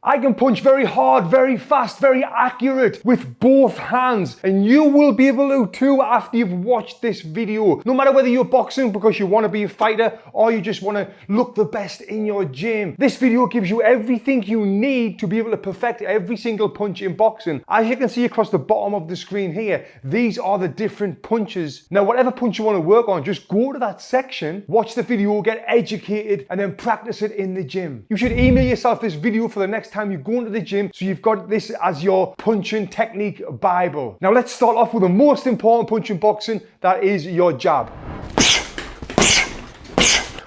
I can punch very hard, very fast, very accurate with both hands. And you will be able to too after you've watched this video. No matter whether you're boxing because you want to be a fighter or you just want to look the best in your gym. This video gives you everything you need to be able to perfect every single punch in boxing. As you can see across the bottom of the screen here, these are the different punches. Now, whatever punch you want to work on, just go to that section, watch the video, get educated, and then practice it in the gym. You should email yourself this video for the next time you go into the gym so you've got this as your punching technique Bible. Now let's start off with the most important punch in boxing, that is your jab.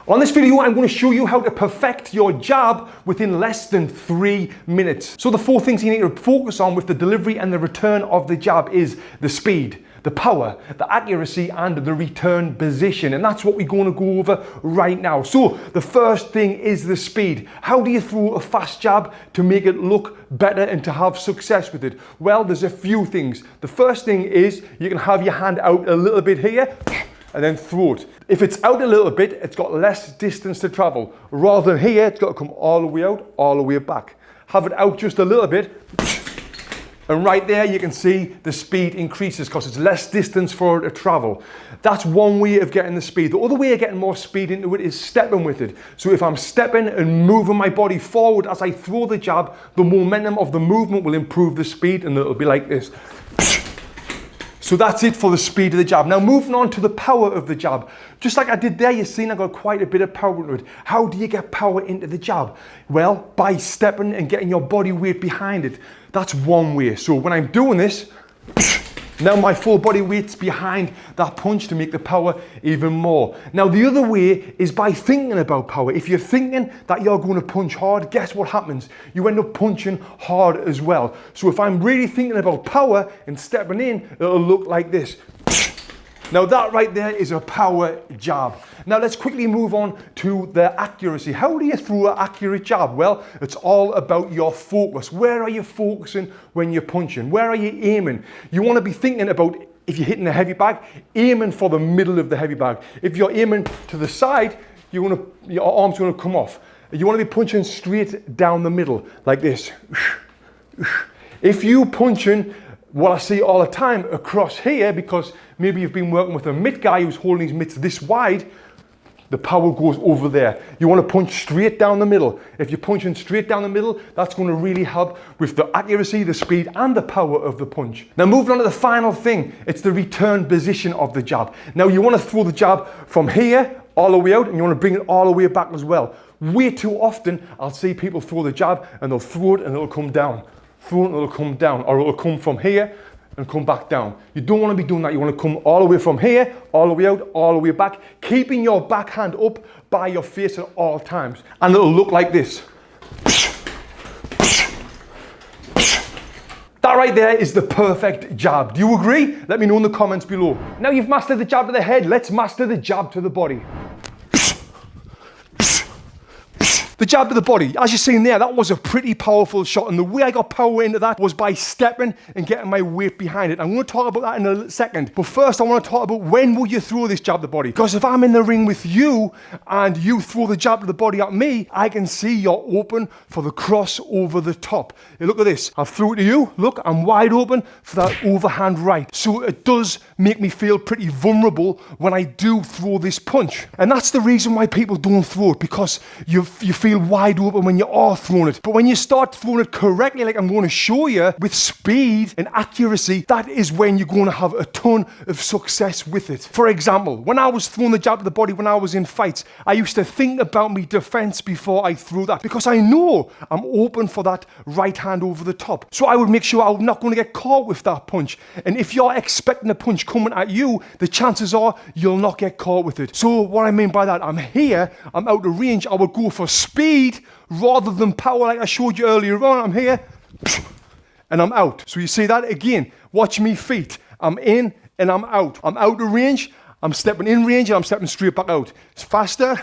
On this video, I'm going to show you how to perfect your jab within less than 3 minutes. So the 4 things you need to focus on with the delivery and the return of the jab is the speed, the power, the accuracy, and the return position. And that's what we're going to go over right now. So the first thing is the speed. How do you throw a fast jab to make it look better and to have success with it? Well, there's a few things. The first thing is you can have your hand out a little bit here and then throw it. If it's out a little bit, it's got less distance to travel. Rather than here, it's got to come all the way out, all the way back. Have it out just a little bit, and right there you can see the speed increases because it's less distance for it to travel. That's one way of getting the speed. The other way of getting more speed into it is stepping with it. So if I'm stepping and moving my body forward as I throw the jab, the momentum of the movement will improve the speed and it'll be like this. So that's it for the speed of the jab. Now moving on to the power of the jab. Just like I did there, you've seen I got quite a bit of power into it. How do you get power into the jab? Well, by stepping and getting your body weight behind it. That's one way. So when I'm doing this, now my full body weight's behind that punch to make the power even more. Now the other way is by thinking about power. If you're thinking that you're going to punch hard, guess what happens? You end up punching hard as well. So if I'm really thinking about power and stepping in, it'll look like this. Now that right there is a power jab. Now let's quickly move on to the accuracy. How do you throw an accurate jab? Well, it's all about your focus. Where are you focusing when you're punching? Where are you aiming? You want to be thinking about, if you're hitting a heavy bag, aiming for the middle of the heavy bag. If you're aiming to the side, your arm's going to come off. You want to be punching straight down the middle, like this. If you punching what I see all the time across here, because maybe you've been working with a mitt guy who's holding his mitts this wide, the power goes over there. You want to punch straight down the middle. If you're punching straight down the middle, that's going to really help with the accuracy, the speed, and the power of the punch. Now moving on to the final thing, it's the return position of the jab. Now you want to throw the jab from here all the way out, and you want to bring it all the way back as well. Way too often, I'll see people throw the jab, and they'll throw it and it'll come down. Throw it and it'll come down, or it'll come from here and come back down. You don't want to be doing that. You want to come all the way from here, all the way out, all the way back, keeping your backhand up by your face at all times. And it'll look like this. That right there is the perfect jab. Do you agree? Let me know in the comments below. Now you've mastered the jab to the head, let's master the jab to the body. The jab to the body, as you've seen there, that was a pretty powerful shot, and the way I got power into that was by stepping and getting my weight behind it. I'm going to talk about that in a second, but first I want to talk about when will you throw this jab to the body. Because if I'm in the ring with you and you throw the jab to the body at me, I can see you're open for the cross over the top. Hey, look at this, I've threw it to you, look, I'm wide open for that overhand right. So it does make me feel pretty vulnerable when I do throw this punch. And that's the reason why people don't throw it, because you feel wide open when you are throwing it. But when you start throwing it correctly, like I'm going to show you, with speed and accuracy, that is when you're going to have a ton of success with it. For example, when I was throwing the jab to the body when I was in fights, I used to think about my defense before I threw that, because I know I'm open for that right hand over the top. So I would make sure I'm not going to get caught with that punch. And if you're expecting a punch coming at you, the chances are you'll not get caught with it. So what I mean by that, I'm here, I'm out of range, I would go for speed rather than power like I showed you earlier on. I'm here and I'm out. So you see that again, watch me feet. I'm in and I'm out. I'm out of range, I'm stepping in range, and I'm stepping straight back out. It's faster.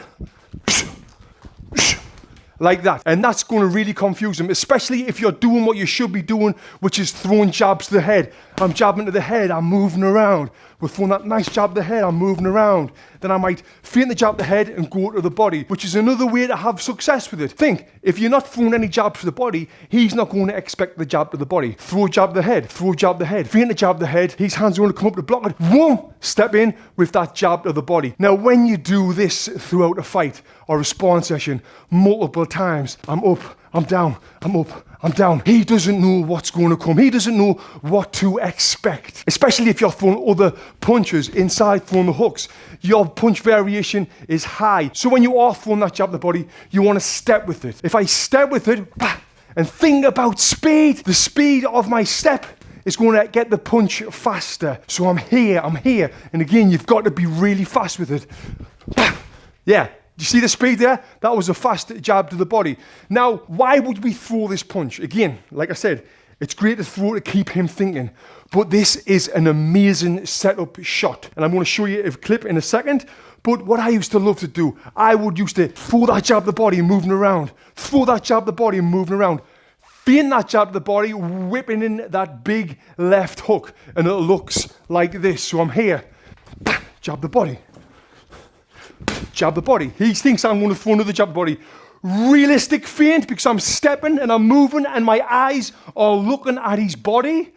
Like that. And that's going to really confuse them, especially if you're doing what you should be doing, which is throwing jabs to the head. I'm jabbing to the head, I'm moving around. We're throwing that nice jab to the head, I'm moving around. then I might feint the jab to the head and go to the body, which is another way to have success with it. Think, if you're not throwing any jabs to the body, he's not going to expect the jab to the body. Throw jab to the head, throw jab to the head, feint the jab to the head, his hands are going to come up to block it. Whoa! Step in with that jab to the body. Now, when you do this throughout a fight or a sparring session multiple times, I'm up, I'm down, I'm up, I'm down. He doesn't know what's going to come. He doesn't know what to expect. Especially if you're throwing other punches inside throwing the hooks. Your punch variation is high. So when you are throwing that jab to the body, you want to step with it. If I step with it, and think about speed, the speed of my step is going to get the punch faster. So I'm here. And again, you've got to be really fast with it. Yeah. You see the speed there? That was a fast jab to the body. Now, why would we throw this punch? Again, like I said, it's great to throw to keep him thinking. But this is an amazing setup shot. And I'm going to show you a clip in a second. But what I used to love to do, I would used to throw that jab to the body and moving around. Throw that jab to the body and moving around. Feint that jab to the body, whipping in that big left hook. And it looks like this. So I'm here. Jab the body. Jab the body. He thinks I'm going to throw another jab the body. Realistic feint because I'm stepping and I'm moving and my eyes are looking at his body.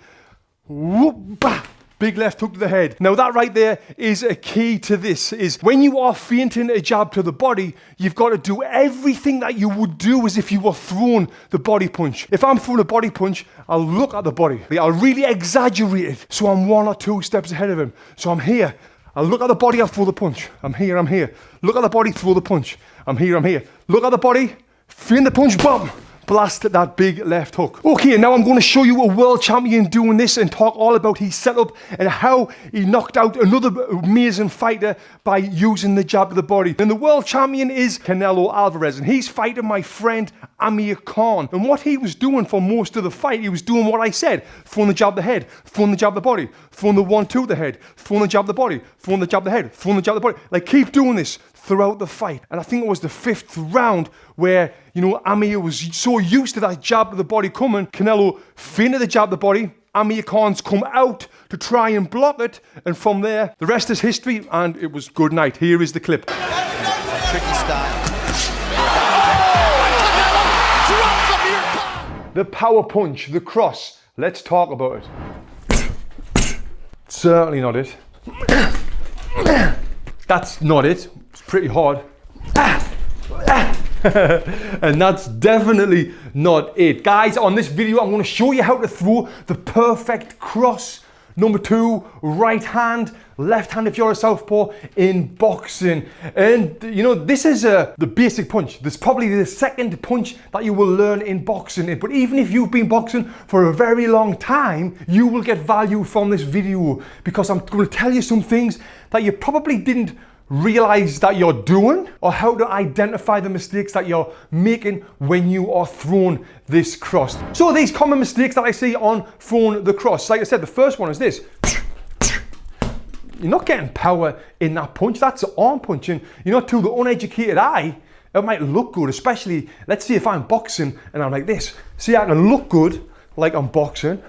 Whoop, bah. Big left hook to the head. Now that right there is a key to this, is when you are feinting a jab to the body, you've got to do everything that you would do as if you were throwing the body punch. If I'm throwing a body punch, I'll look at the body. I'll really exaggerate it so I'm 1 or 2 steps ahead of him. So I'm here. I'll look at the body, I'll throw the punch. I'm here. Look at the body, throw the punch. I'm here. Look at the body, feint the punch, bam! Blast that big left hook. Okay, now I'm going to show you a world champion doing this and talk all about his setup and how he knocked out another amazing fighter by using the jab to the body. And the world champion is Canelo Alvarez, and he's fighting my friend Amir Khan. And what he was doing for most of the fight, he was doing what I said, throwing the jab to the head, throwing the jab to the body, throwing the 1-2 to the head, throwing the jab to the body, throwing the jab to the head, throwing the jab to the body. Like, keep doing this throughout the fight. And I think it was the 5th round where, you know, Amir was so used to that jab to the body coming, Canelo feinted the jab to the body, Amir Khan's come out to try and block it, and from there, the rest is history, and it was good night. Here is the clip. Tricky style. The power punch, the cross. Let's talk about it. Certainly not it. That's not it. It's pretty hard. And that's definitely not it. Guys, on this video, I'm going to show you how to throw the perfect cross. Number 2, right hand, left hand if you're a southpaw in boxing. And you know, this is the basic punch. This is probably the second punch that you will learn in boxing. But even if you've been boxing for a very long time, you will get value from this video because I'm going to tell you some things that you probably didn't realize that you're doing, or how to identify the mistakes that you're making when you are throwing this cross. So these common mistakes that I see on throwing the cross, like I said, the first one is this. You're not getting power in that punch. That's arm punching. You know, to the uneducated eye, it might look good, especially, let's see if I'm boxing and I'm like this. See, I can look good like I'm boxing,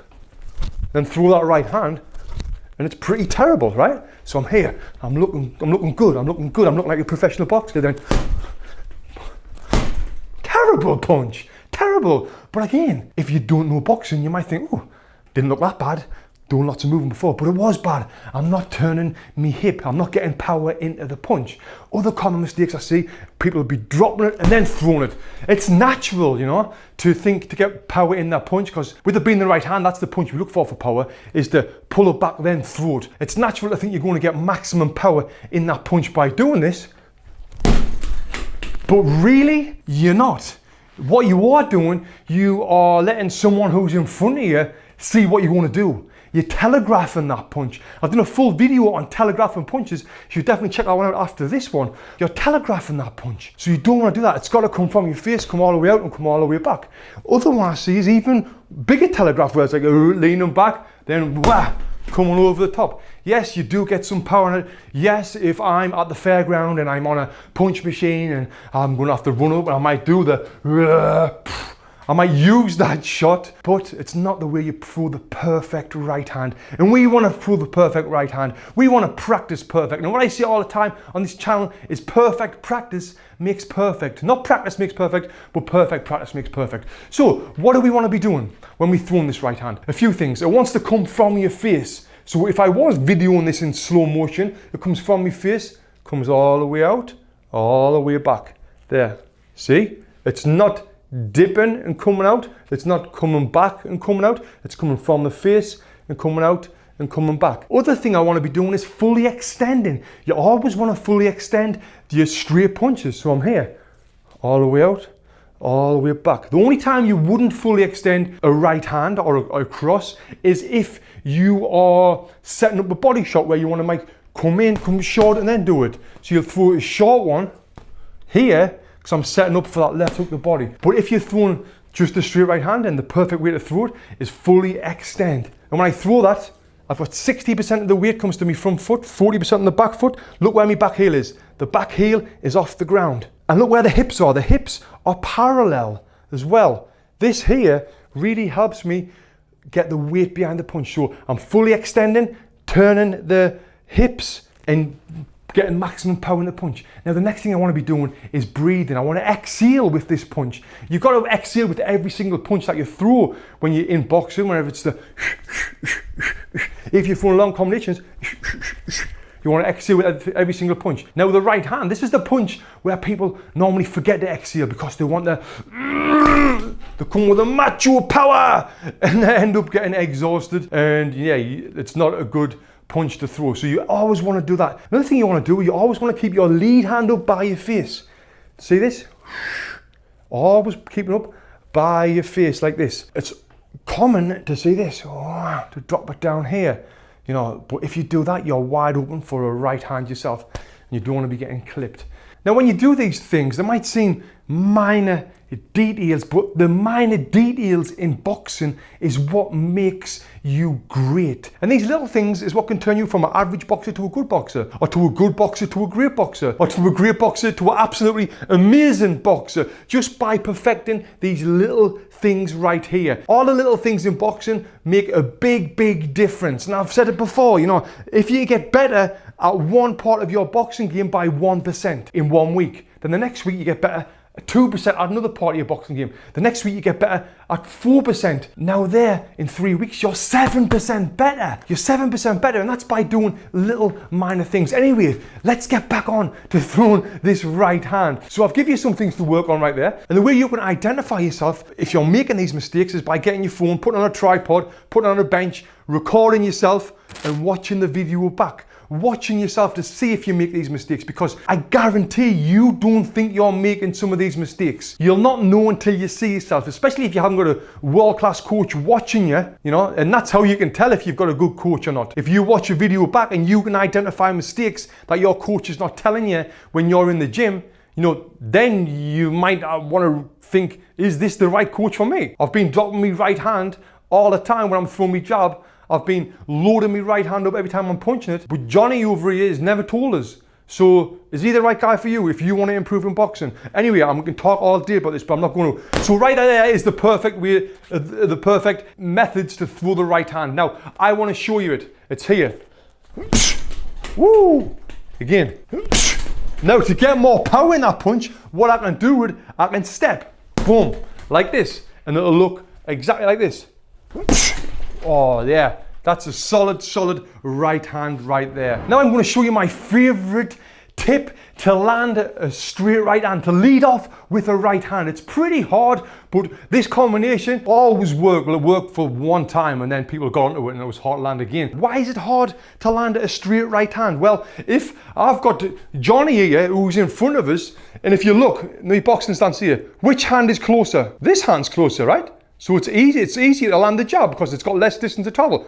then throw that right hand, and it's pretty terrible, right? So I'm here, I'm looking good, I'm looking like a professional boxer, then terrible punch, terrible. But again, if you don't know boxing, you might think, oh, didn't look that bad, doing lots of moving before, but it was bad. I'm not turning me hip, I'm not getting power into the punch. Other common mistakes I see, people will be dropping it and then throwing it. It's natural, you know, to think to get power in that punch, because with it being the right hand, that's the punch we look for power, is to pull it back then throw it. It's natural to think you're going to get maximum power in that punch by doing this, but really, you're not. What you are doing, you are letting someone who's in front of you see what you want to do. You're telegraphing that punch. I've done a full video on telegraphing punches. You should definitely check that one out after this one. You're telegraphing that punch. So you don't want to do that. It's got to come from your face, come all the way out and come all the way back. Other one I see is even bigger telegraph where it's like leaning back, then wah, coming over the top. Yes, you do get some power in it. Yes, if I'm at the fairground and I'm on a punch machine and I'm going to have to run up and I might do the I might use that shot, but it's not the way you throw the perfect right hand. And we want to throw the perfect right hand. We want to practice perfect. And what I say all the time on this channel is perfect practice makes perfect. Not practice makes perfect, but perfect practice makes perfect. So what do we want to be doing when we throw in this right hand? A few things. It wants to come from your face. So if I was videoing this in slow motion, it comes from my face, comes all the way out, all the way back. There. See? It's not dipping and coming out. It's not coming back and coming out. It's coming from the face and coming out and coming back. Other thing I want to be doing is fully extending. You always want to fully extend your straight punches. So I'm here, all the way out, all the way back. The only time you wouldn't fully extend a right hand or a cross is if you are setting up a body shot where you want to make come in, come short and then do it. So you'll throw a short one here because I'm setting up for that left hook of the body. But if you're throwing just a straight right hand, then the perfect way to throw it is fully extend. And when I throw that, I've got 60% of the weight comes to me front foot, 40% on the back foot. Look where my back heel is. The back heel is off the ground. And look where the hips are. The hips are parallel as well. This here really helps me get the weight behind the punch. So I'm fully extending, turning the hips and getting maximum power in the punch. Now the next thing I want to be doing is breathing. I want to exhale with this punch. You've got to exhale with every single punch that you throw when you're in boxing, whenever it's the if you're throwing long combinations, you want to exhale with every single punch. Now the right hand, this is the punch where people normally forget to exhale because they want to come with a macho power and they end up getting exhausted, and yeah, it's not a good punch to throw. So you always want to do that. Another thing you want to do, you always want to keep your lead hand up by your face. See this? Always keeping up by your face like this. It's common to see this, to drop it down here, you know, but if you do that, you're wide open for a right hand yourself and you don't want to be getting clipped. Now when you do these things, they might seem minor details, but the minor details in boxing is what makes you great. And these little things is what can turn you from an average boxer to a good boxer, or to a good boxer to a great boxer, or to a great boxer to an absolutely amazing boxer, just by perfecting these little things right here. All the little things in boxing make a big, big difference. And I've said it before, you know, if you get better at one part of your boxing game by 1% in 1 week, then the next week you get better 2% at another part of your boxing game. The next week you get better at 4%. Now there, in 3 weeks, you're 7% better. You're 7% better, and that's by doing little minor things. Anyway, let's get back on to throwing this right hand. So I've given you some things to work on right there. And the way you can identify yourself if you're making these mistakes is by getting your phone, putting it on a tripod, putting it on a bench, recording yourself and watching the video back. Watching yourself to see if you make these mistakes, because I guarantee you don't think you're making some of these mistakes. You'll not know until you see yourself, especially if you haven't got a world-class coach watching you, you know, and that's how you can tell if you've got a good coach or not. If you watch a video back and you can identify mistakes that your coach is not telling you when you're in the gym, you know, then you might want to think, is this the right coach for me? I've been dropping my right hand all the time when I'm throwing my jab. I've been loading my right hand up every time I'm punching it, but Johnny over here has never told us. So is he the right guy for you if you want to improve in boxing? Anyway, I'm going to talk all day about this, but I'm not going to. So right there is the perfect way, the perfect methods to throw the right hand. Now, I want to show you it. It's here. Woo! Again. Now, to get more power in that punch, what I can do is I can step, boom, like this, and it'll look exactly like this. Oh yeah, that's a solid right hand right there. Now I'm going to show you my favorite tip to land a straight right hand, to lead off with a right hand. It's pretty hard, but this combination always worked. Well, it worked for one time and then people got onto it and it was hard to land again. Why is it hard to land a straight right hand? Well, if I've got Johnny here who's in front of us, and if you look in the boxing stance here, which hand is closer? This hand's closer, right? So it's easier to land the jab because it's got less distance to travel,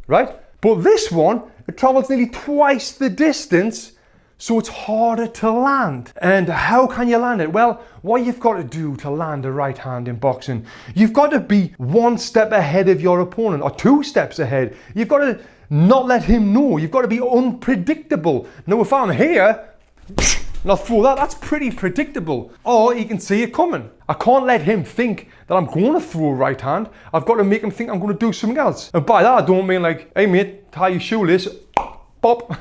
right? But this one, it travels nearly twice the distance, so it's harder to land. And how can you land it? Well, what you've got to do to land a right hand in boxing, you've got to be 1 step ahead of your opponent, or 2 steps ahead. You've got to not let him know. You've got to be unpredictable. Now, if I'm here, and I'll throw that. That's pretty predictable. Or he can see it coming. I can't let him think that I'm going to throw a right hand. I've got to make him think I'm going to do something else. And by that, I don't mean like, hey mate, tie your shoelace, pop.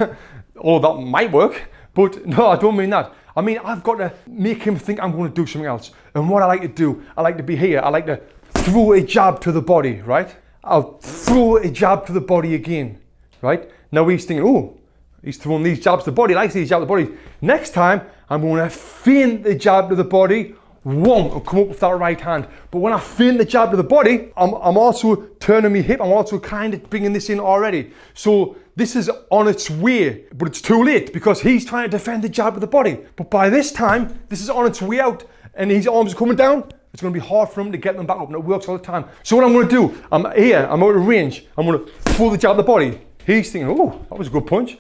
Oh, that might work. But no, I don't mean that. I mean, I've got to make him think I'm going to do something else. And what I like to do, I like to be here. I like to throw a jab to the body, right? I'll throw a jab to the body again, right? Now he's thinking, oh, he's throwing these jabs to the body. He likes these jabs to the body. Next time, I'm going to feint the jab to the body, whong, and come up with that right hand. But when I feint the jab to the body, I'm also turning my hip. I'm also kind of bringing this in already. So this is on its way, but it's too late because he's trying to defend the jab to the body. But by this time, this is on its way out and his arms are coming down. It's going to be hard for him to get them back up, and it works all the time. So what I'm going to do, I'm here, I'm out of range. I'm going to throw the jab to the body. He's thinking, oh, that was a good punch.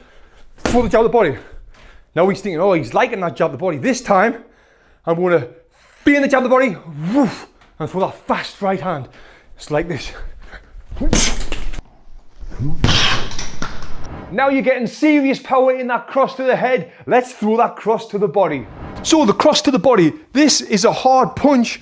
Throw the jab to the body. Now he's thinking, oh, he's liking that jab to the body. This time, I'm going to feint the jab to the body, woof, and throw that fast right hand. It's like this. Now you're getting serious power in that cross to the head. Let's throw that cross to the body. So the cross to the body, this is a hard punch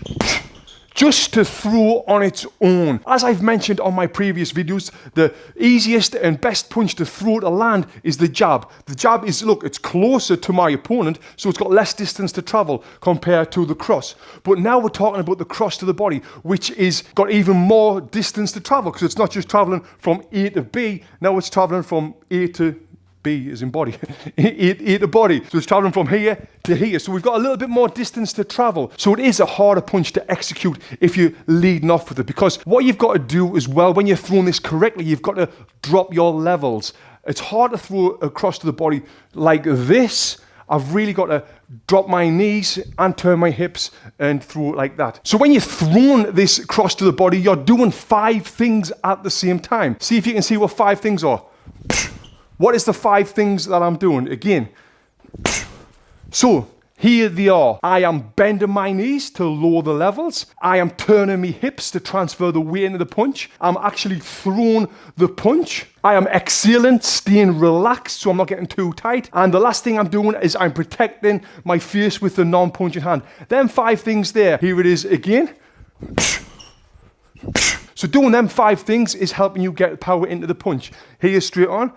just to throw on its own. As I've mentioned on my previous videos, the easiest and best punch to throw to land is the jab. The jab is, look, it's closer to my opponent, so it's got less distance to travel compared to the cross. But now we're talking about the cross to the body, which is got even more distance to travel, because it's not just traveling from A to B, now it's traveling from A to B is in body, A to body. So it's traveling from here to here. So we've got a little bit more distance to travel. So it is a harder punch to execute if you're leading off with it. Because what you've got to do as well, when you're throwing this correctly, you've got to drop your levels. It's hard to throw across to the body like this. I've really got to drop my knees and turn my hips and throw it like that. So when you're throwing this cross to the body, you're doing 5 things at the same time. See if you can see what 5 things are. What is the 5 things that I'm doing? Again, so here they are. I am bending my knees to lower the levels. I am turning my hips to transfer the weight into the punch. I'm actually throwing the punch. I am exhaling, staying relaxed so I'm not getting too tight. And the last thing I'm doing is I'm protecting my face with the non-punching hand. Them 5 things there. Here it is again. So doing them 5 things is helping you get power into the punch. Here, straight on.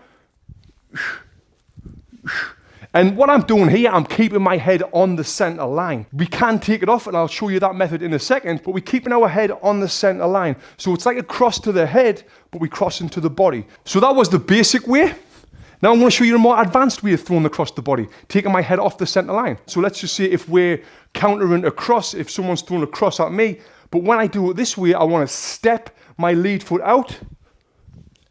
And what I'm doing here, I'm keeping my head on the center line. We can take it off, and I'll show you that method in a second, but we're keeping our head on the center line. So it's like a cross to the head, but we cross into the body. So that was the basic way. Now I'm going to show you a more advanced way of throwing across the body, taking my head off the center line. So let's just say if we're countering a cross, if someone's throwing a cross at me, but when I do it this way, I want to step my lead foot out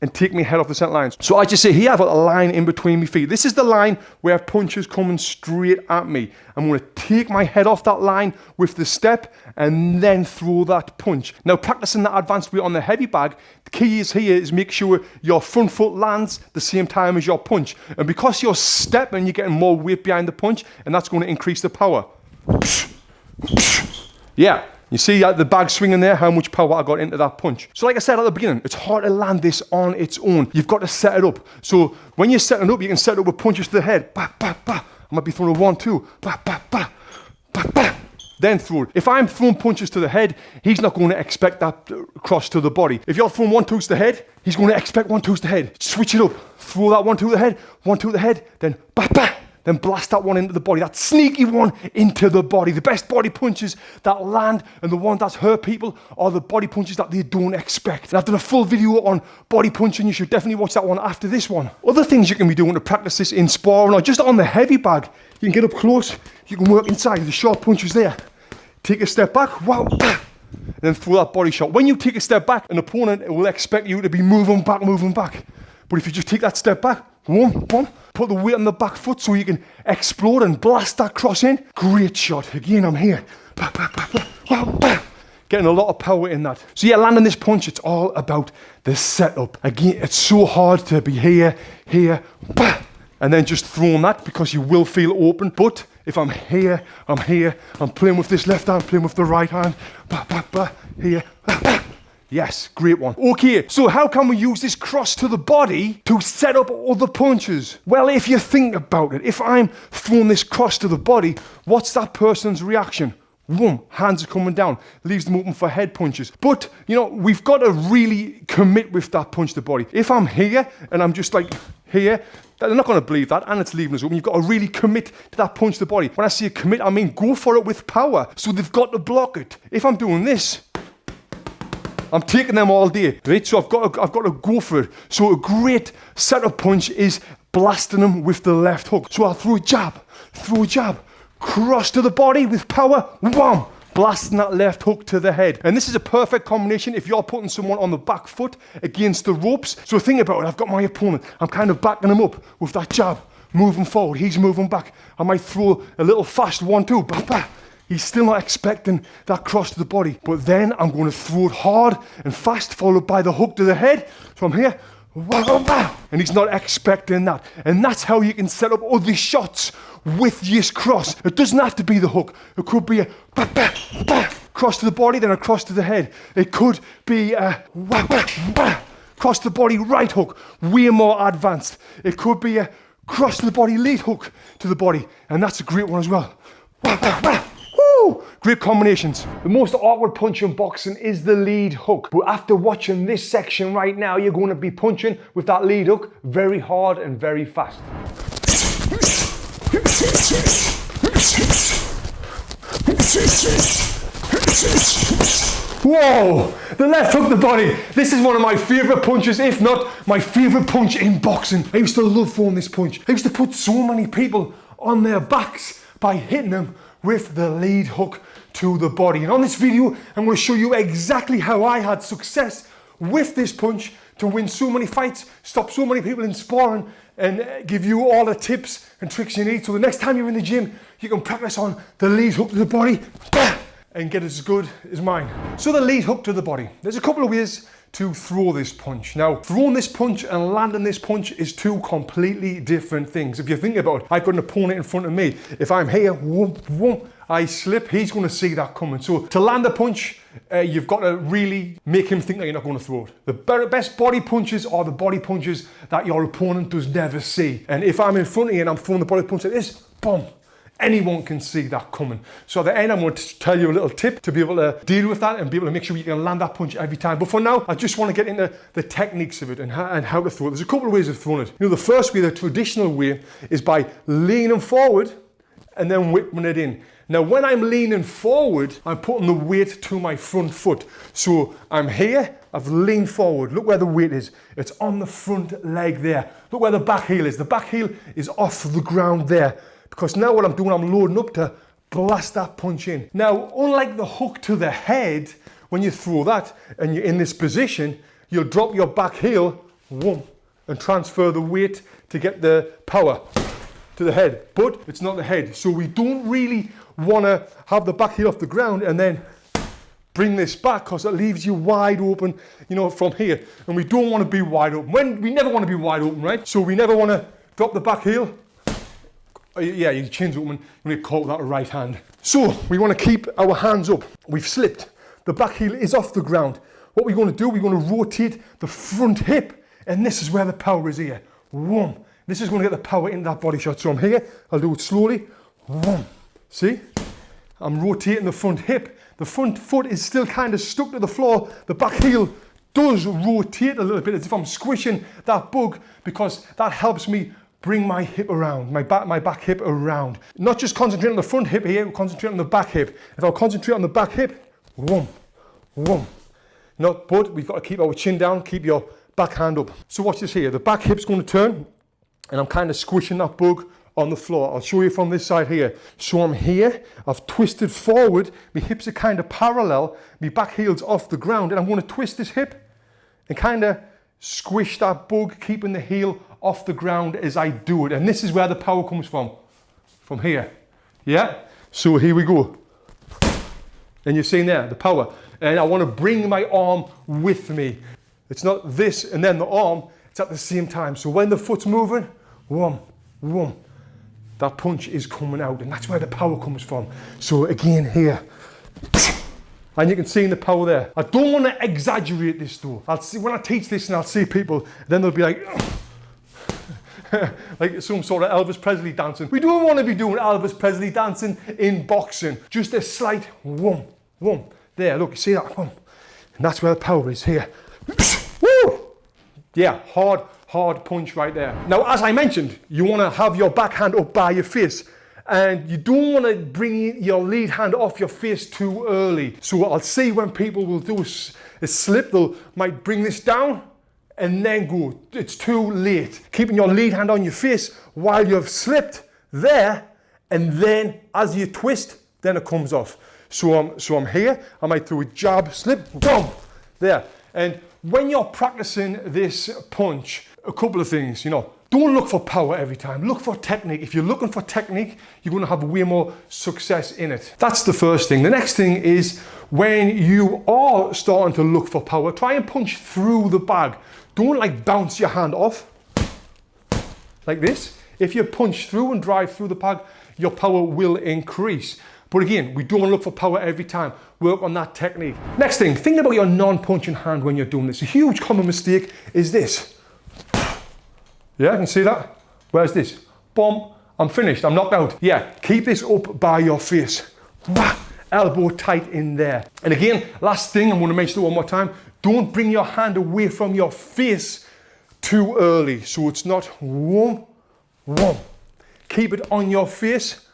and take my head off the center line. So I just say here, I've got a line in between my feet. This is the line where punch is coming straight at me. I'm going to take my head off that line with the step and then throw that punch. Now practicing that advanced way on the heavy bag, the key is here is make sure your front foot lands the same time as your punch. And because you're stepping, you're getting more weight behind the punch, and that's going to increase the power. Yeah. You see the bag swinging there, how much power I got into that punch. So like I said at the beginning, it's hard to land this on its own. You've got to set it up. So when you're setting it up, you can set it up with punches to the head. Ba, ba, ba. I might be throwing a 1, 2. Ba, ba, ba. Ba, ba. Then throw it. If I'm throwing punches to the head, he's not going to expect that cross to the body. If you're throwing 1-2s to the head, he's going to expect 1-2s to the head. Switch it up. Throw that 1-2 to the head, 1-2 to the head, then ba, ba. Then blast that one into the body, that sneaky one into the body. The best body punches that land and the one that's hurt people are the body punches that they don't expect. And I've done a full video on body punching. You should definitely watch that one after this one. Other things you can be doing to practice this in sparring or just on the heavy bag. You can get up close, you can work inside. The short punches there. Take a step back, wow, and then throw that body shot. When you take a step back, an opponent will expect you to be moving back. But if you just take that step back, boom, put the weight on the back foot so you can explode and blast that cross in. Great shot. Again, I'm here. Getting a lot of power in that. So yeah, landing this punch, it's all about the setup. Again, it's so hard to be here, and then just throwing that because you will feel open. But if I'm here, I'm playing with this left hand, playing with the right hand, here. Yes, great one. Okay, so how can we use this cross to the body to set up other punches? Well, if you think about it, if I'm throwing this cross to the body, what's that person's reaction? Boom, hands are coming down, leaves them open for head punches. But, you know, we've got to really commit with that punch to the body. If I'm here and I'm just like here, they're not going to believe that, and it's leaving us open. You've got to really commit to that punch to the body. When I say commit, I mean go for it with power. So they've got to block it. If I'm doing this, I'm taking them all day, right? So I've got to go for it. So a great setup punch is blasting them with the left hook. So I'll throw a jab, cross to the body with power, wham, blasting that left hook to the head. And this is a perfect combination if you're putting someone on the back foot against the ropes. So think about it, I've got my opponent, I'm kind of backing him up with that jab, moving forward, he's moving back. I might throw a little fast 1-2, bah, bah. He's still not expecting that cross to the body. But then I'm going to throw it hard and fast, followed by the hook to the head. So I'm here, and he's not expecting that. And that's how you can set up other shots with this cross. It doesn't have to be the hook. It could be a cross to the body, then a cross to the head. It could be a cross to the body right hook, way more advanced. It could be a cross to the body lead hook to the body, and that's a great one as well. Woo! Great combinations. The most awkward punch in boxing is the lead hook. But after watching this section right now, you're going to be punching with that lead hook very hard and very fast. Whoa! The left hook to the body. This is one of my favourite punches, if not my favourite punch in boxing. I used to love throwing this punch. I used to put so many people on their backs by hitting them with the lead hook to the body. And on this video, I'm going to show you exactly how I had success with this punch to win so many fights, stop so many people in sparring, and give you all the tips and tricks you need. So the next time you're in the gym, you can practice on the lead hook to the body and get as good as mine. So the lead hook to the body. There's a couple of ways to throw this punch. Now, throwing this punch and landing this punch is two completely different things. If you think about it, I've got an opponent in front of me. If I'm here, whoop, whoop, I slip, he's going to see that coming. So to land a punch, you've got to really make him think that you're not going to throw it. The best body punches are the body punches that your opponent does never see. And if I'm in front of you and I'm throwing the body punch like this, boom, anyone can see that coming. So at the end, I'm going to tell you a little tip to be able to deal with that and be able to make sure you can land that punch every time. But for now, I just want to get into the techniques of it and how to throw it. There's a couple of ways of throwing it. You know, the first way, the traditional way, is by leaning forward and then whipping it in. Now, when I'm leaning forward, I'm putting the weight to my front foot. So I'm here, I've leaned forward. Look where the weight is. It's on the front leg there. Look where the back heel is. The back heel is off the ground there. Because now what I'm doing, I'm loading up to blast that punch in. Now, unlike the hook to the head, when you throw that and you're in this position, you'll drop your back heel, whoom, and transfer the weight to get the power to the head. But it's not the head. So we don't really want to have the back heel off the ground and then bring this back, because it leaves you wide open, you know, from here. And we don't want to be wide open. We never want to be wide open, right? So we never want to drop the back heel. Yeah, your chin's open, you need to caught with that right hand. So we want to keep our hands up. We've slipped. The back heel is off the ground. What we're going to do, we're going to rotate the front hip, and this is where the power is here. Whoom. This is going to get the power into that body shot. So I'm here, I'll do it slowly. Whoom. See? I'm rotating the front hip. The front foot is still kind of stuck to the floor. The back heel does rotate a little bit as if I'm squishing that bug, because that helps me bring my hip around, my back hip around. Not just concentrate on the front hip here, concentrate on the back hip. If I concentrate on the back hip, whoom, whoom. But we've got to keep our chin down, keep your back hand up. So watch this here. The back hip's going to turn, and I'm kind of squishing that bug on the floor. I'll show you from this side here. So I'm here, I've twisted forward, my hips are kind of parallel, my back heel's off the ground, and I'm going to twist this hip and kind of squish that bug, keeping the heel off the ground as I do it. And this is where the power comes from here. Yeah? So here we go. And you're seeing there, the power. And I want to bring my arm with me. It's not this and then the arm, it's at the same time. So when the foot's moving, whoom, whoom, that punch is coming out, and that's where the power comes from. So again here, And you can see in the power there. I don't want to exaggerate this though. I'll see when I teach this and I'll see people, then they'll be like, like some sort of Elvis Presley dancing. We don't want to be doing Elvis Presley dancing in boxing. Just a slight whoom, whoom. There, look, you see that? Whoom. And that's where the power is here. Woo! Yeah, hard punch right there. Now, as I mentioned, you want to have your backhand up by your face. And you don't want to bring your lead hand off your face too early. So I'll see when people will do a slip, might bring this down and then go. It's too late. Keeping your lead hand on your face while you've slipped there, and then as you twist, then it comes off. So I'm here, I might do a jab, slip, boom, there. And when you're practicing this punch, a couple of things, you know, don't look for power every time, look for technique. If you're looking for technique, you're going to have way more success in it. That's the first thing. The next thing is when you are starting to look for power, try and punch through the bag. Don't like bounce your hand off like this. If you punch through and drive through the bag, your power will increase. But again, we don't want to look for power every time. Work on that technique. Next thing, think about your non-punching hand when you're doing this. A huge common mistake is this. Yeah, I can see that. Where's this? Boom, I'm finished, I'm knocked out. Yeah, keep this up by your face. Elbow tight in there. And again, last thing, I'm going to mention it one more time. Don't bring your hand away from your face too early. So it's not whoom, whoom. Keep it on your face.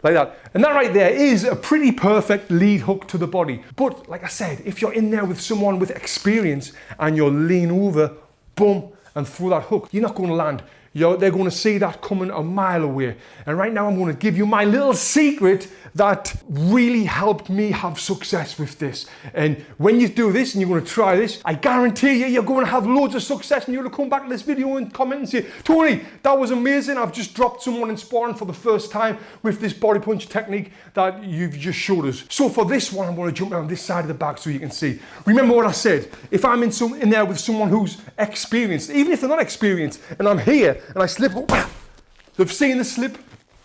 Like that. And that right there is a pretty perfect lead hook to the body. But like I said, if you're in there with someone with experience and you're lean over, boom, and through that hook, you're not going to land. They're going to see that coming a mile away. And right now I'm going to give you my little secret that really helped me have success with this. And when you do this and you're going to try this, I guarantee you, you're going to have loads of success and you're going to come back to this video and comment and say, Tony, that was amazing. I've just dropped someone in sparring for the first time with this body punch technique that you've just showed us. So for this one, I'm going to jump around this side of the bag so you can see. Remember what I said, if I'm in there with someone who's experienced, even if they're not experienced, and I'm here and I slip, they've seen the slip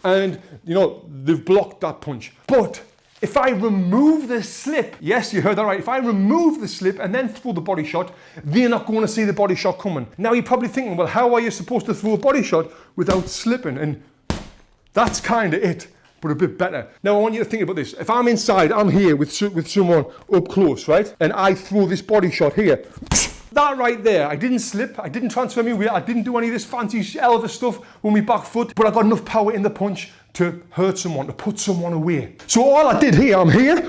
and you know they've blocked that punch. But if I remove the slip, yes, you heard that right, if I remove the slip and then throw the body shot, they're not going to see the body shot coming. Now you're probably thinking, well, how are you supposed to throw a body shot without slipping? And that's kind of it, but a bit better. Now I want you to think about this. If I'm inside, I'm here with someone up close, right? And I throw this body shot here. That right there, I didn't slip, I didn't transfer my weight, I didn't do any of this fancy Elvis stuff with my back foot, but I got enough power in the punch to hurt someone, to put someone away. So all I did here, I'm here,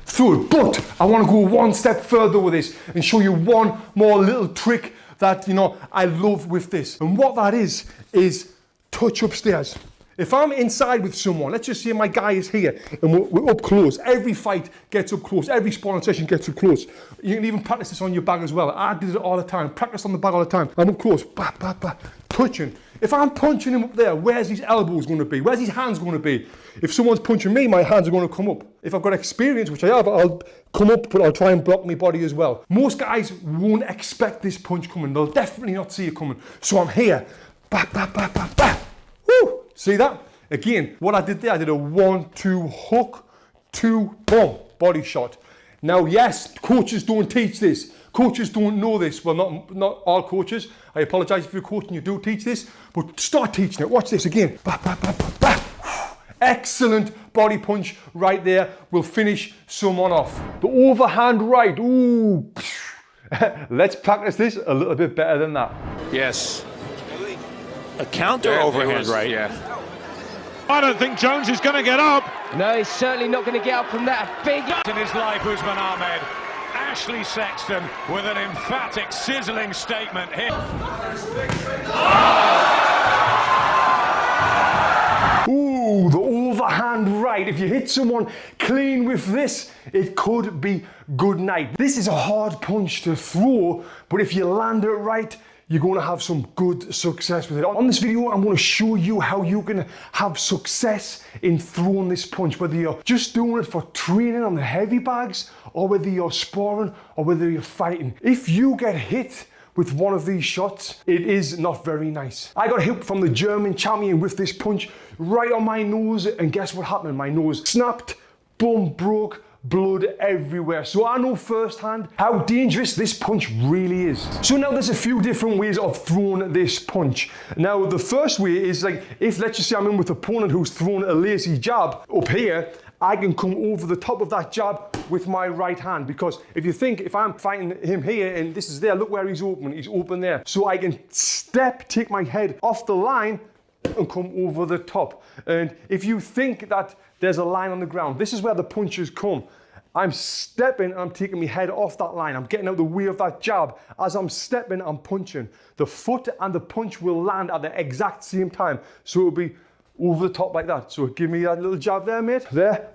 through it. But I want to go one step further with this and show you one more little trick that, you know, I love with this. And what that is touch upstairs. If I'm inside with someone, let's just say my guy is here and we're up close. Every fight gets up close. Every sparring session gets up close. You can even practice this on your bag as well. I did it all the time. Practice on the bag all the time. I'm up close, touching. If I'm punching him up there, where's his elbows going to be? Where's his hands going to be? If someone's punching me, my hands are going to come up. If I've got experience, which I have, I'll come up, but I'll try and block my body as well. Most guys won't expect this punch coming. They'll definitely not see it coming. So I'm here, Woo! See that? Again, what I did there, I did a 1-2 hook, 2, boom, body shot. Now, yes, coaches don't teach this. Coaches don't know this. Well, not all coaches. I apologize if you're a coach and you do teach this, but start teaching it. Watch this again. Excellent body punch right there. Will finish someone off. The overhand right. Ooh. Let's practice this a little bit better than that. Yes. A counter overhand right. Yeah. I don't think Jones is going to get up. No, he's certainly not going to get up from that big... In his life, Usman Ahmed. Ashley Sexton with an emphatic, sizzling statement here. Ooh, the overhand right. If you hit someone clean with this, it could be good night. This is a hard punch to throw, but if you land it right, you're going to have some good success with it. On this video, I'm going to show you how you can have success in throwing this punch, whether you're just doing it for training on the heavy bags, or whether you're sparring, or whether you're fighting. If you get hit with one of these shots, it is not very nice. I got hit from the German champion with this punch right on my nose, and guess what happened? My nose snapped, boom, broke, blood everywhere. So I know firsthand how dangerous this punch really is. So now there's a few different ways of throwing this punch. Now the first way is like, if let's just say I'm in with an opponent who's throwing a lazy jab up here, I can come over the top of that jab with my right hand, because if you think, if I'm fighting him here and this is there, look where he's open there. So I can step, take my head off the line and come over the top. And if you think that there's a line on the ground, this is where the punches come. I'm stepping and I'm taking my head off that line. I'm getting out the way of that jab. As I'm stepping, I'm punching. The foot and the punch will land at the exact same time. So it'll be over the top like that. So give me that little jab there, mate. There.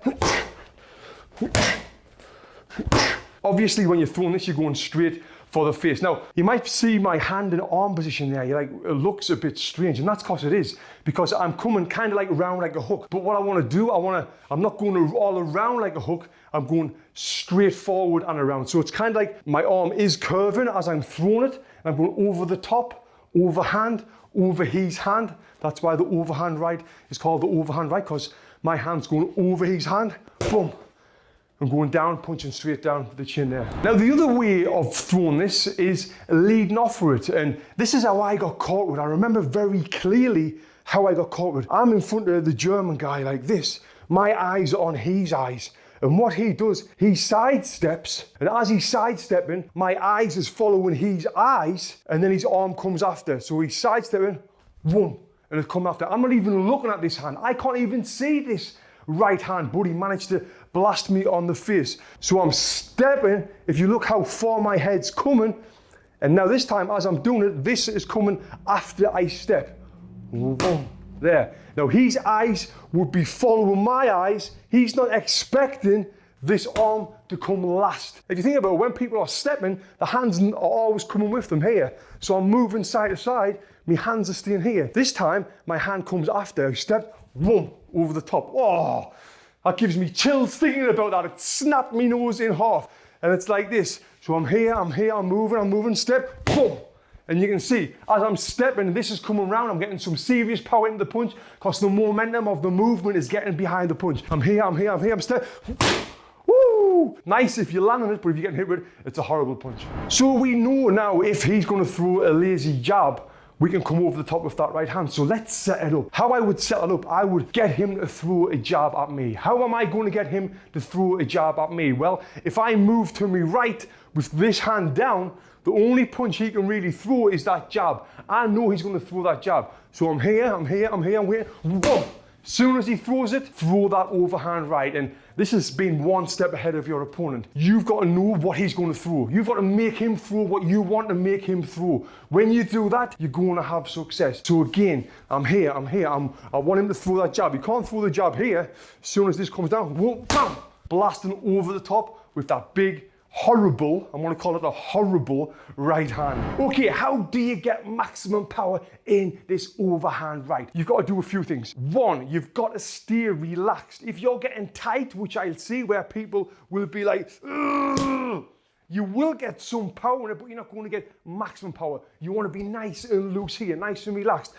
Obviously, when you're throwing this, you're going straight for the face. Now, you might see my hand and arm position there. You're like, it looks a bit strange, and that's because it is, because I'm coming kind of like round like a hook. But what I want to do, I'm not going all around like a hook. I'm going straight forward and around. So it's kind of like my arm is curving as I'm throwing it, and I'm going over the top, overhand, over his hand. That's why the overhand right is called the overhand right, because my hand's going over his hand, boom. I'm going down, punching straight down the chin there. Now the other way of throwing this is leading off for it, and this is how I got caught with it. I remember very clearly how I got caught with it. I'm in front of the German guy like this, my eyes are on his eyes, and what he does, he sidesteps, and as he's sidestepping, my eyes is following his eyes, and then his arm comes after. So he's sidestepping, boom, and it comes after. I'm not even looking at this hand. I can't even see this right hand, but he managed to blast me on the face. So I'm stepping, if you look how far my head's coming, and now this time as I'm doing it, this is coming after I step. Boom, there. Now his eyes would be following my eyes. He's not expecting this arm to come last. If you think about it, when people are stepping, the hands are always coming with them here. So I'm moving side to side, my hands are staying here. This time, my hand comes after I step, boom, over the top. Oh, that gives me chills thinking about that. It snapped me nose in half. And it's like this. So I'm here, I'm moving, step, boom. And you can see, as I'm stepping, this is coming around, I'm getting some serious power into the punch, because the momentum of the movement is getting behind the punch. I'm here, I'm stepping. Woo! Nice if you land on it, but if you get hit with it, it's a horrible punch. So we know now if he's going to throw a lazy jab, we can come over the top with that right hand. So let's set it up. How I would set it up, I would get him to throw a jab at me. How am I going to get him to throw a jab at me? Well, if I move to my right with this hand down, the only punch he can really throw is that jab. I know he's going to throw that jab. So I'm here, boom. As soon as he throws it, throw that overhand right. And this has been one step ahead of your opponent. You've got to know what he's going to throw. You've got to make him throw what you want to make him throw. When you do that, you're going to have success. So again, I'm here. I want him to throw that jab. He can't throw the jab here. As soon as this comes down, whoa, bam, blasting over the top with that big, horrible, I'm going to call it a horrible right hand. Okay, how do you get maximum power in this overhand right? You've got to do a few things. One, you've got to stay relaxed. If you're getting tight, which I'll see where people will be like, ugh, you will get some power in it, but you're not going to get maximum power. You want to be nice and loose here, nice and relaxed.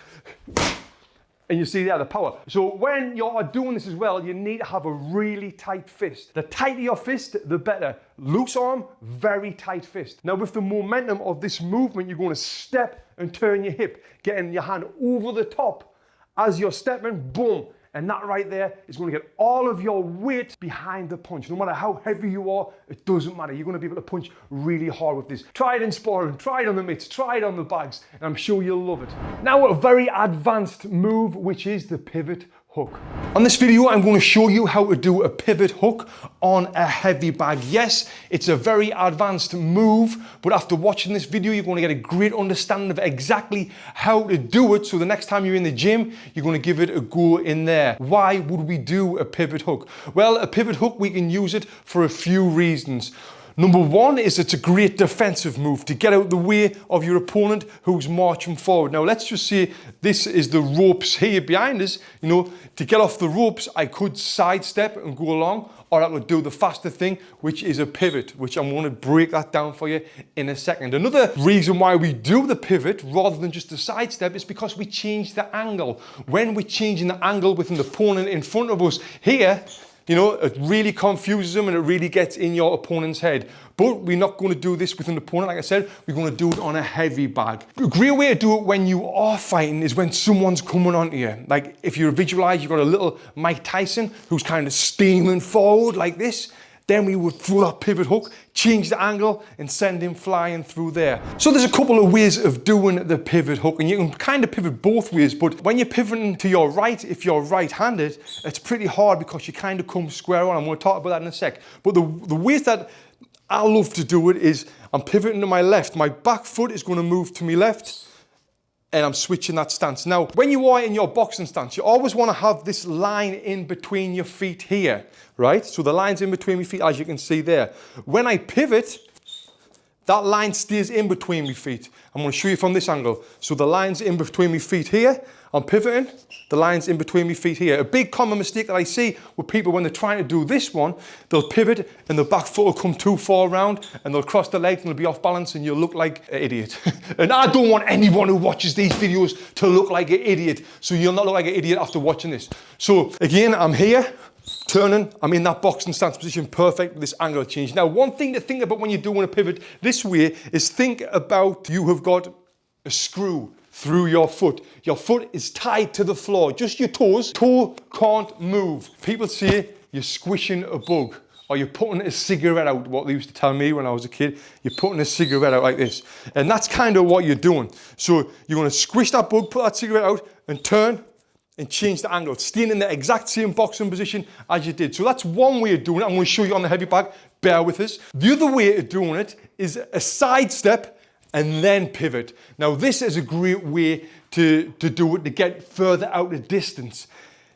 And you see there the power. So when you're doing this as well, you need to have a really tight fist. The tighter your fist, the better. Loose arm, very tight fist. Now with the momentum of this movement, you're going to step and turn your hip, getting your hand over the top as you're stepping, boom. And that right there is going to get all of your weight behind the punch. No matter how heavy you are, it doesn't matter. You're going to be able to punch really hard with this. Try it in sparring, try it on the mitts, try it on the bags, and I'm sure you'll love it. Now a very advanced move, which is the pivot hook. On this video, I'm going to show you how to do a pivot hook on a heavy bag. Yes, it's a very advanced move, but after watching this video, you're going to get a great understanding of exactly how to do it. So the next time you're in the gym, you're going to give it a go in there. Why would we do a pivot hook? Well, a pivot hook, we can use it for a few reasons. Number one is it's a great defensive move to get out the way of your opponent who's marching forward. Now, let's just say this is the ropes here behind us. You know, to get off the ropes, I could sidestep and go along, or I could do the faster thing, which is a pivot, which I'm going to break that down for you in a second. Another reason why we do the pivot rather than just a sidestep is because we change the angle. When we're changing the angle with an opponent in front of us here, You know, it really confuses them and it really gets in your opponent's head. But we're not going to do this with an opponent. Like I said, we're going to do it on a heavy bag. A great way to do it when you are fighting is when someone's coming onto you. Like if you visualize, you've got a little Mike Tyson who's kind of steaming forward like this. Then we would throw that pivot hook, change the angle and send him flying through there. So there's a couple of ways of doing the pivot hook, and you can kind of pivot both ways, but when you're pivoting to your right, if you're right-handed, it's pretty hard because you kind of come square on. I'm going to talk about that in a sec. But the ways that I love to do it is I'm pivoting to my left. My back foot is going to move to my left, and I'm switching that stance. Now, when you are in your boxing stance, you always want to have this line in between your feet here, right? So the line's in between my feet, as you can see there. When I pivot, that line stays in between my feet. I'm going to show you from this angle. So the line's in between my feet here. I'm pivoting, the line's in between my feet here. A big common mistake that I see with people when they're trying to do this one, they'll pivot and the back foot will come too far around and they'll cross the legs and they'll be off balance and you'll look like an idiot. And I don't want anyone who watches these videos to look like an idiot. So you'll not look like an idiot after watching this. So again, I'm here, turning, I'm in that boxing stance position, perfect, this angle change. Now, one thing to think about when you're doing a pivot this way is think about you have got a screw through your foot. Your foot is tied to the floor, just your toes. Toe can't move. People say you're squishing a bug or you're putting a cigarette out, what they used to tell me when I was a kid. You're putting a cigarette out like this. And that's kind of what you're doing. So you're going to squish that bug, put that cigarette out and turn and change the angle, staying in the exact same boxing position as you did. So that's one way of doing it. I'm going to show you on the heavy bag. Bear with us. The other way of doing it is a side step and then pivot. Now this is a great way to do it, to get further out of distance.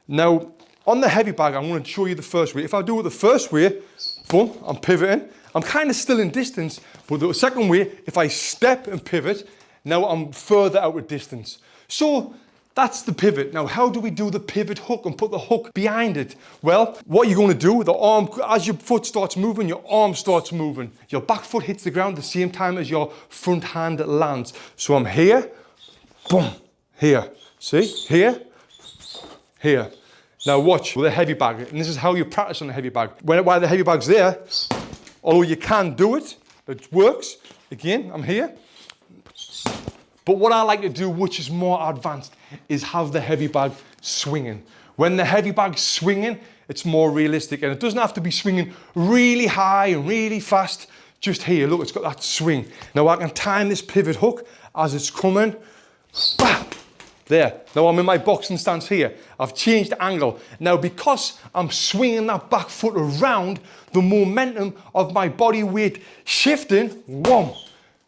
Now on the heavy bag, I'm going to show you the first way. If I do it the first way, boom, I'm pivoting. I'm kind of still in distance, but the second way, if I step and pivot, now I'm further out of distance. So that's the pivot. Now, how do we do the pivot hook and put the hook behind it? Well, what you're going to do, the arm, as your foot starts moving, your arm starts moving. Your back foot hits the ground at the same time as your front hand lands. So I'm here, boom, here. See, here, here. Now watch with a heavy bag, and this is how you practice on the heavy bag. While the heavy bag's there, although you can do it, it works. Again, I'm here. But what I like to do, which is more advanced, is have the heavy bag swinging. When the heavy bag's swinging, it's more realistic. And it doesn't have to be swinging really high and really fast. Just here, look, it's got that swing. Now I can time this pivot hook as it's coming. Bah! There. Now I'm in my boxing stance here. I've changed the angle. Now because I'm swinging that back foot around, the momentum of my body weight shifting, whoom,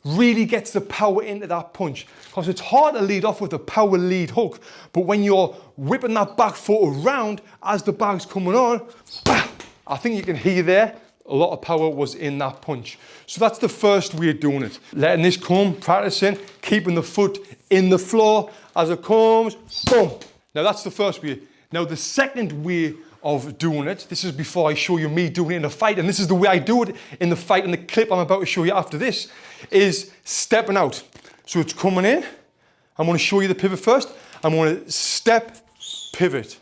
really gets the power into that punch. Because it's hard to lead off with a power lead hook, but when you're whipping that back foot around as the bag's coming on, bah, I think you can hear there, a lot of power was in that punch. So that's the first way of doing it. Letting this come, practicing, keeping the foot in the floor as it comes, boom. Now that's the first way. Now the second way of doing it, this is before I show you me doing it in a fight, and this is the way I do it in the fight, in the clip I'm about to show you after this, is stepping out. So it's coming in, I'm going to show you the pivot first, I'm going to step, pivot.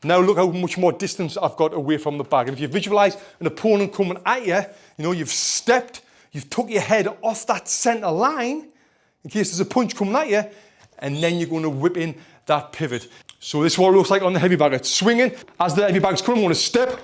Now look how much more distance I've got away from the bag. And if you visualize an opponent coming at you, you know, you've stepped, you've took your head off that center line, in case there's a punch coming at you, and then you're going to whip in that pivot. So this is what it looks like on the heavy bag. It's swinging. As the heavy bag's coming, I'm going to step,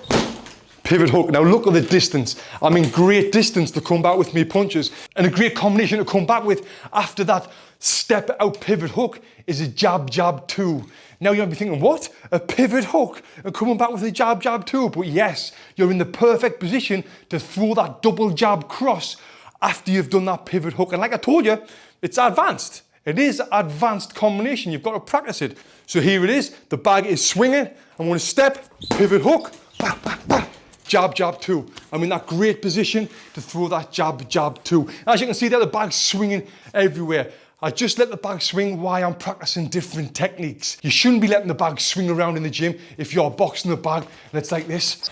pivot hook. Now look at the distance. I'm in great distance to come back with me punches. And a great combination to come back with after that step out pivot hook is a jab, jab, two. Now you might be thinking, what? A pivot hook and coming back with a jab, jab, two. But yes, you're in the perfect position to throw that double jab cross after you've done that pivot hook. And like I told you, it's advanced. It is advanced combination. You've got to practice it. So here it is. The bag is swinging. I'm going to step, pivot hook, bah, bah, bah, jab, jab, two. I'm in that great position to throw that jab, jab, two. As you can see there, the bag's swinging everywhere. I just let the bag swing while I'm practicing different techniques. You shouldn't be letting the bag swing around in the gym if you're boxing the bag and it's like this.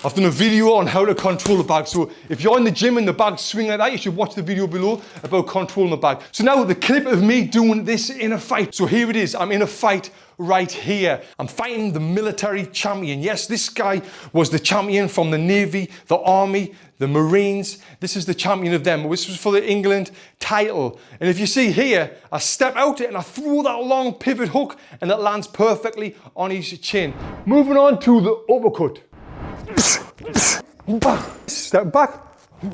I've done a video on how to control the bag. So if you're in the gym and the bag's swinging like that, you should watch the video below about controlling the bag. So now the clip of me doing this in a fight. So here it is, I'm in a fight right here. I'm fighting the military champion. Yes, this guy was the champion from the Navy, the Army, the Marines. This is the champion of them. This was for the England title. And if you see here, I step out it and I throw that long pivot hook and it lands perfectly on his chin. Moving on to the uppercut. Step back,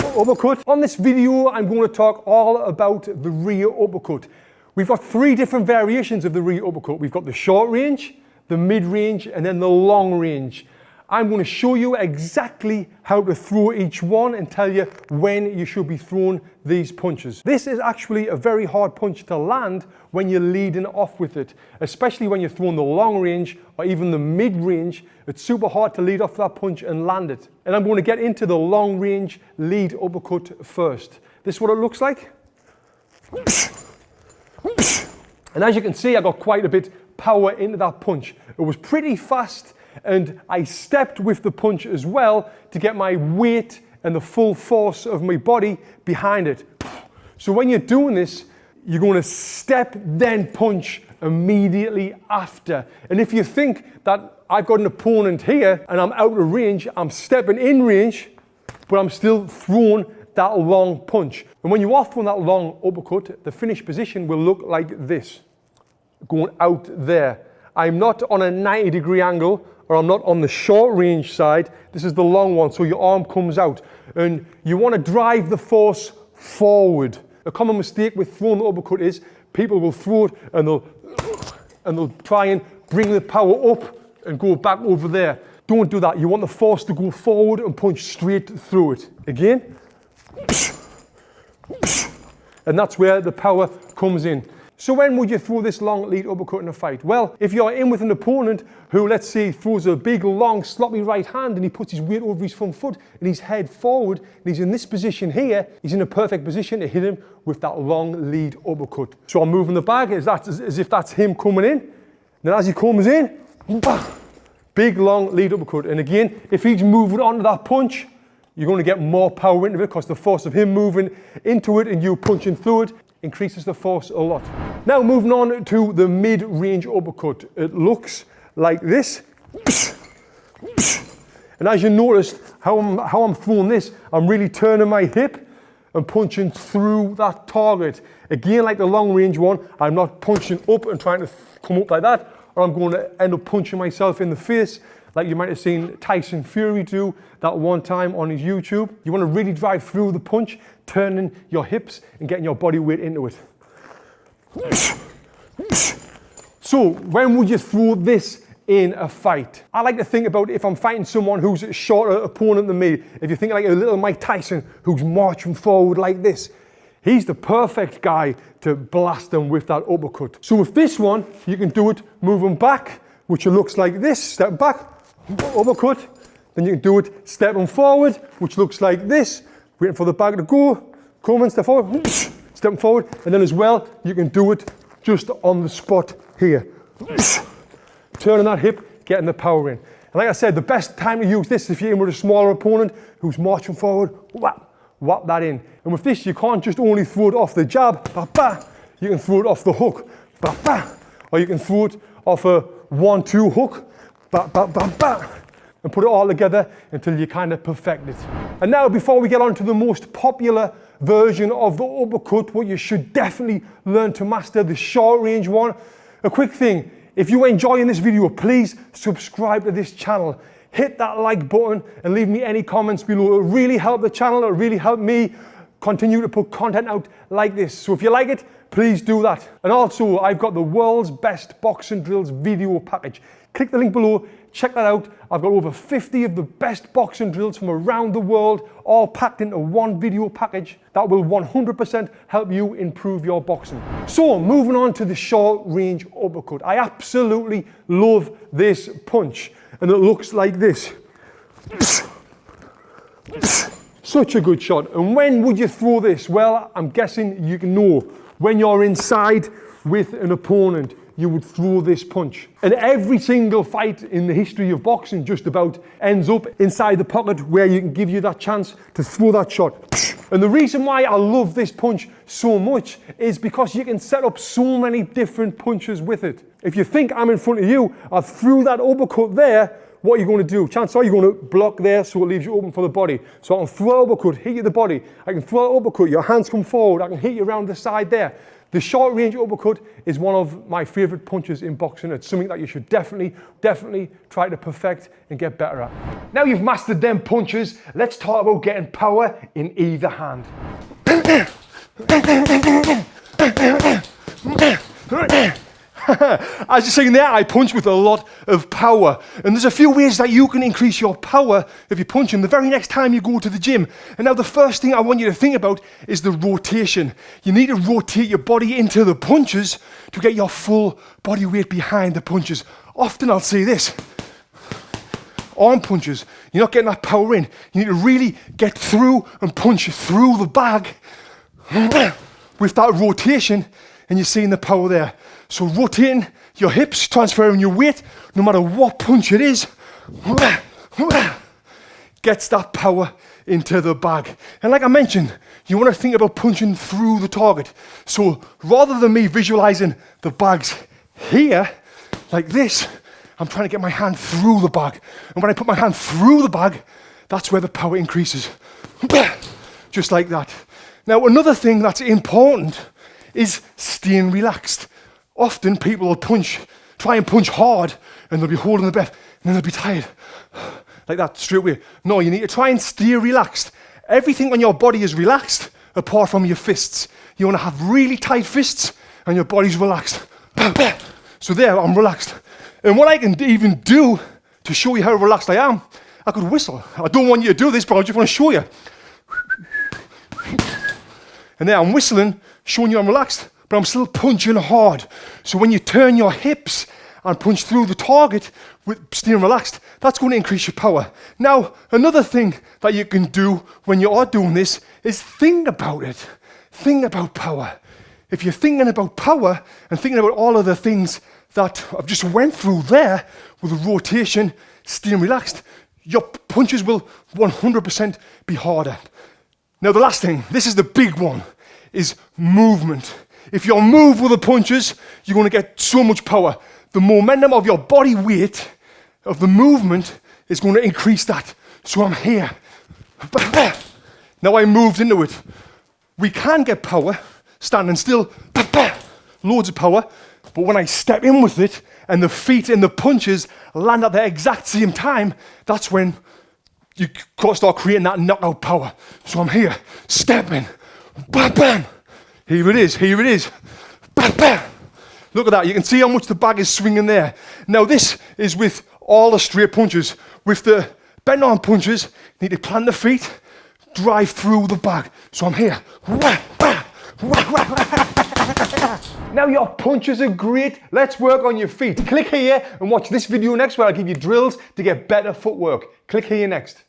uppercut. On this video, I'm going to talk all about the rear uppercut. We've got 3 different variations of the rear uppercut. We've got the short range, the mid range, and then the long range. I'm going to show you exactly how to throw each one and tell you when you should be throwing these punches. This is actually a very hard punch to land when you're leading off with it, especially when you're throwing the long range or even the mid range. It's super hard to lead off that punch and land it. And I'm going to get into the long range lead uppercut first. This is what it looks like. And as you can see, I got quite a bit power into that punch. It was pretty fast. And I stepped with the punch as well to get my weight and the full force of my body behind it. So when you're doing this, you're going to step, then punch immediately after. And if you think that I've got an opponent here and I'm out of range, I'm stepping in range, but I'm still throwing that long punch. And when you are throwing that long uppercut, the finished position will look like this, going out there. I'm not on a 90-degree angle, or I'm not on the short range side. This is the long one, so your arm comes out. And you want to drive the force forward. A common mistake with throwing the uppercut is people will throw it and they'll try and bring the power up and go back over there. Don't do that. You want the force to go forward and punch straight through it. Again. And that's where the power comes in. So when would you throw this long lead uppercut in a fight? Well, if you're in with an opponent who, let's say, throws a big, long, sloppy right hand and he puts his weight over his front foot and his head forward and he's in this position here, he's in a perfect position to hit him with that long lead uppercut. So I'm moving the bag as if that's him coming in. Then as he comes in, big, long lead uppercut. And again, if he's moving onto that punch, you're going to get more power into it because the force of him moving into it and you punching through it increases the force a lot. Now moving on to the mid-range uppercut. It looks like this. And as you noticed how I'm throwing this, I'm really turning my hip and punching through that target. Again, like the long range one, I'm not punching up and trying to come up like that, or I'm going to end up punching myself in the face, like you might have seen Tyson Fury do that one time on his YouTube. You want to really drive through the punch, turning your hips and getting your body weight into it. So when would you throw this in a fight? I like to think about if I'm fighting someone who's a shorter opponent than me. If you think like a little Mike Tyson who's marching forward like this, he's the perfect guy to blast them with that uppercut. So with this one, you can do it moving back, which looks like this, step back, uppercut. Then you can do it stepping forward, which looks like this, waiting for the bag to go, coming, step forward, stepping forward, and then as well, you can do it just on the spot here. Turning that hip, getting the power in. And like I said, the best time to use this is if you're in with a smaller opponent who's marching forward, whap that in. And with this, you can't just only throw it off the jab, you can throw it off the hook, or you can throw it off a 1-2 hook, and put it all together until you kind of perfect it. And now before we get on to the most popular version of the uppercut, what you should definitely learn to master, the short range one. A quick thing, if you're enjoying this video, please subscribe to this channel. Hit that like button and leave me any comments below. It'll really help the channel, it'll really help me continue to put content out like this. So if you like it, please do that. And also, I've got the world's best boxing drills video package. Click the link below, check that out. I've got over 50 of the best boxing drills from around the world, all packed into one video package that will 100% help you improve your boxing. So, moving on to the short range uppercut. I absolutely love this punch, and it looks like this. Such a good shot. And when would you throw this? Well, I'm guessing you can know when you're inside with an opponent. you would throw this punch. And every single fight in the history of boxing just about ends up inside the pocket where you can give you that chance to throw that shot. And the reason why I love this punch so much is because you can set up so many different punches with it. If you think I'm in front of you, I threw that uppercut there, what are you going to do? Chances are you're going to block there so it leaves you open for the body. So I can throw an uppercut, hit you the body. I can throw an uppercut, your hands come forward. I can hit you around the side there. The short range uppercut is one of my favorite punches in boxing. It's something that you should definitely try to perfect and get better at. Now you've mastered them punches, let's talk about getting power in either hand. As you're seeing there, I punch with a lot of power. And there's a few ways that you can increase your power if you're punching the very next time you go to the gym. And now the first thing I want you to think about is the rotation. You need to rotate your body into the punches to get your full body weight behind the punches. Often I'll say this, arm punches, you're not getting that power in. You need to really get through and punch through the bag with that rotation, and you're seeing the power there. So rotating your hips, transferring your weight, no matter what punch it is, gets that power into the bag. And like I mentioned, you want to think about punching through the target. So rather than me visualizing the bags here, like this, I'm trying to get my hand through the bag. And when I put my hand through the bag, that's where the power increases. Just like that. Now, another thing that's important is staying relaxed. Often people will try and punch hard, and they'll be holding the breath, and then they'll be tired. Like that, straight away. No, you need to try and stay relaxed. Everything on your body is relaxed, apart from your fists. You want to have really tight fists, and your body's relaxed. So there, I'm relaxed. And what I can even do to show you how relaxed I am, I could whistle. I don't want you to do this, but I just want to show you. And there I'm whistling, showing you I'm relaxed, but I'm still punching hard. So when you turn your hips and punch through the target with staying relaxed, that's going to increase your power. Now, another thing that you can do when you are doing this is think about it. Think about power. If you're thinking about power and thinking about all of the things that I've just went through there with the rotation, staying relaxed, your punches will 100% be harder. Now the last thing, this is the big one, is movement. If you move with the punches, you're going to get so much power. The momentum of your body weight, of the movement, is going to increase that. So I'm here. Now I moved into it. We can get power standing still, loads of power, but when I step in with it and the feet and the punches land at the exact same time, that's when you start creating that knockout power. So I'm here, stepping, bam, bam. Here it is, bam, bam. Look at that, you can see how much the bag is swinging there. Now this is with all the straight punches. With the bent arm punches, you need to plant the feet, drive through the bag. So I'm here. Now your punches are great, let's work on your feet. Click here and watch this video next where I'll give you drills to get better footwork. Click here next.